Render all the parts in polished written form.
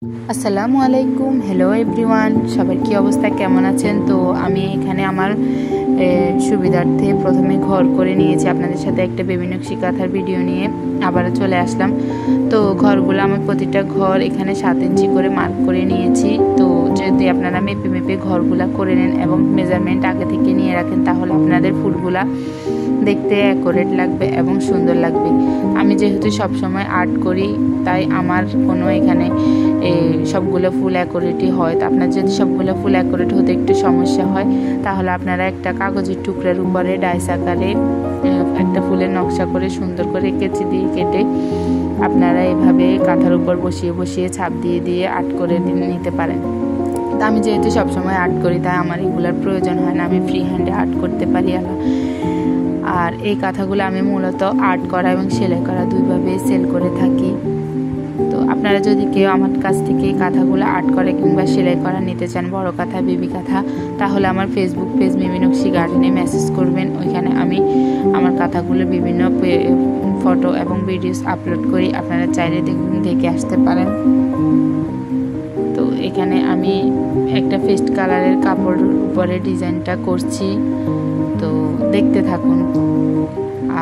আসসালামু আলাইকুম। Hello everyone, সবার কি অবস্থা, কেমন আছেন? তো আমি এখানে আমার সুবিধার্থে প্রথমে ঘর করে নিয়েছি। আপনাদের সাথে একটা বেবি নকশি কাঁথার ভিডিও নিয়ে আবারও চলে আসলাম। তো ঘরগুলো আমার প্রতিটা ঘর এখানে 7 ইঞ্চি করে মার্ক করে নিয়েছি। তো যদি আপনারা মেপে মেপে ঘরগুলা করে নেন এবং মেজারমেন্ট আগে থেকে নিয়ে রাখেন, তাহলে আপনাদের ফুলগুলা দেখতে অ্যাকুরেট লাগবে এবং সুন্দর লাগবে। আমি যেহেতু সবসময় আর্ট করি, তাই আমার কোনো এখানে সবগুলো ফুল অ্যাকুরেটই হয়। তো আপনার যদি সবগুলো ফুল অ্যাকুরেট হতে একটু সমস্যা হয়, তাহলে আপনারা একটা কাগজের টুকরার উপরে ডাইস আকারে একটা ফুলের নকশা করে সুন্দর করে কেচি দিয়ে কেটে আপনারা এভাবে কাঁথার উপর বসিয়ে বসিয়ে ছাপ দিয়ে দিয়ে আর্ট করে নিতে পারেন। তো আমি যেহেতু সবসময় আর্ট করি, তাই আমার এগুলোর প্রয়োজন হয় না, আমি ফ্রি হ্যান্ডে আর্ট করতে পারি। আর এই কাঁথাগুলো আমি মূলত আর্ট করা এবং সেলাই করা দুইভাবে সেল করে থাকি। তো আপনারা যদি কেউ আমার কাছ থেকে কাঁথাগুলো আর্ট করে কিংবা সেলাই করা নিতে চান, বড় কাঁথা, বেবি কাঁথা, তাহলে আমার ফেসবুক পেজ মিমি নকশি গার্ডেনে মেসেজ করবেন। ওইখানে আমি আমার কাঁথাগুলো বিভিন্ন ফটো এবং ভিডিওস আপলোড করি, আপনারা চাইলে দেখে আসতে পারেন। তো এখানে আমি একটা পেস্ট কালারের কাপড়ের উপরে ডিজাইনটা করছি, তো দেখতে থাকুন।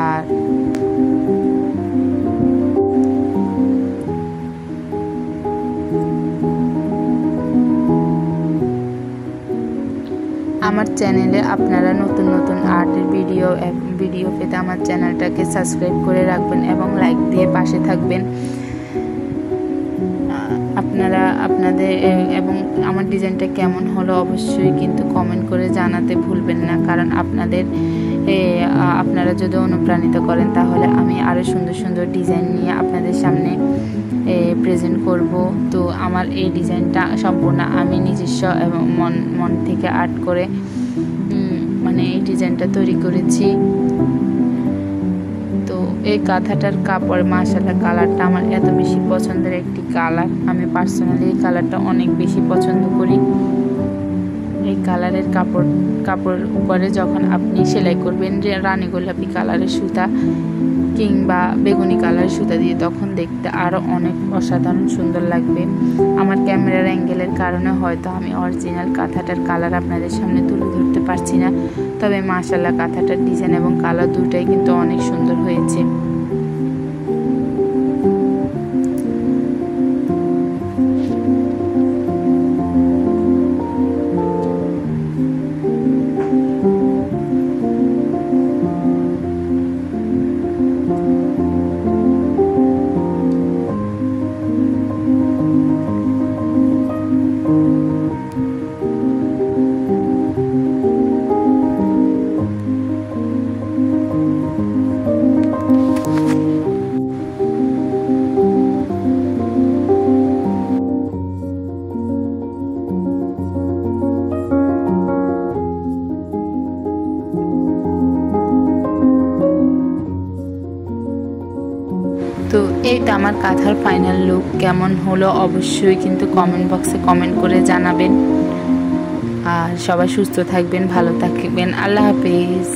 আর আমার চ্যানেলে আপনারা নতুন নতুন আর্টের ভিডিও পেতে আমার চ্যানেলটাকে সাবস্ক্রাইব করে রাখবেন এবং লাইক দিয়ে পাশে থাকবেন। আপনারা আপনাদের এবং আমার ডিজাইনটা কেমন হলো অবশ্যই কিন্তু কমেন্ট করে জানাতে ভুলবেন না, কারণ আপনারা যদি অনুপ্রাণিত করেন, তাহলে আমি আরও সুন্দর সুন্দর ডিজাইন নিয়ে আপনাদের সামনে প্রেজেন্ট করব। তো আমার এই ডিজাইনটা সম্পূর্ণ আমি নিজস্ব এবং মন থেকে আর্ট করে এই ডিজাইনটা তৈরি করেছি। তো এই কাঁথাটার কাপড় মাশাআল্লাহ, কালারটা আমার এত বেশি পছন্দের একটি কালার। আমি পার্সোনালি এই কালারটা অনেক বেশি পছন্দ করি। এই কালারের কাপড়ের উপরে যখন আপনি সেলাই করবেন রানী গোলাপি কালারের সুতা কিংবা বেগুনি কালারের সুতা দিয়ে, তখন দেখতে আরও অনেক অসাধারণ সুন্দর লাগবে। আমার ক্যামেরার অ্যাঙ্গেলের কারণে হয়তো আমি অরিজিনাল কাঁথাটার কালার আপনাদের সামনে তুলে ধরতে পারছি না, তবে মাশাআল্লাহ কাঁথাটার ডিজাইন এবং কালার দুটাই কিন্তু অনেক সুন্দর হয়েছে। তো এই তো আমার কাঁথার ফাইনাল লুক কেমন হলো অবশ্যই কিন্তু কমেন্ট বক্সে কমেন্ট করে জানাবেন। আর সবাই সুস্থ থাকবেন, ভালো থাকবেন। আল্লাহ হাফেজ।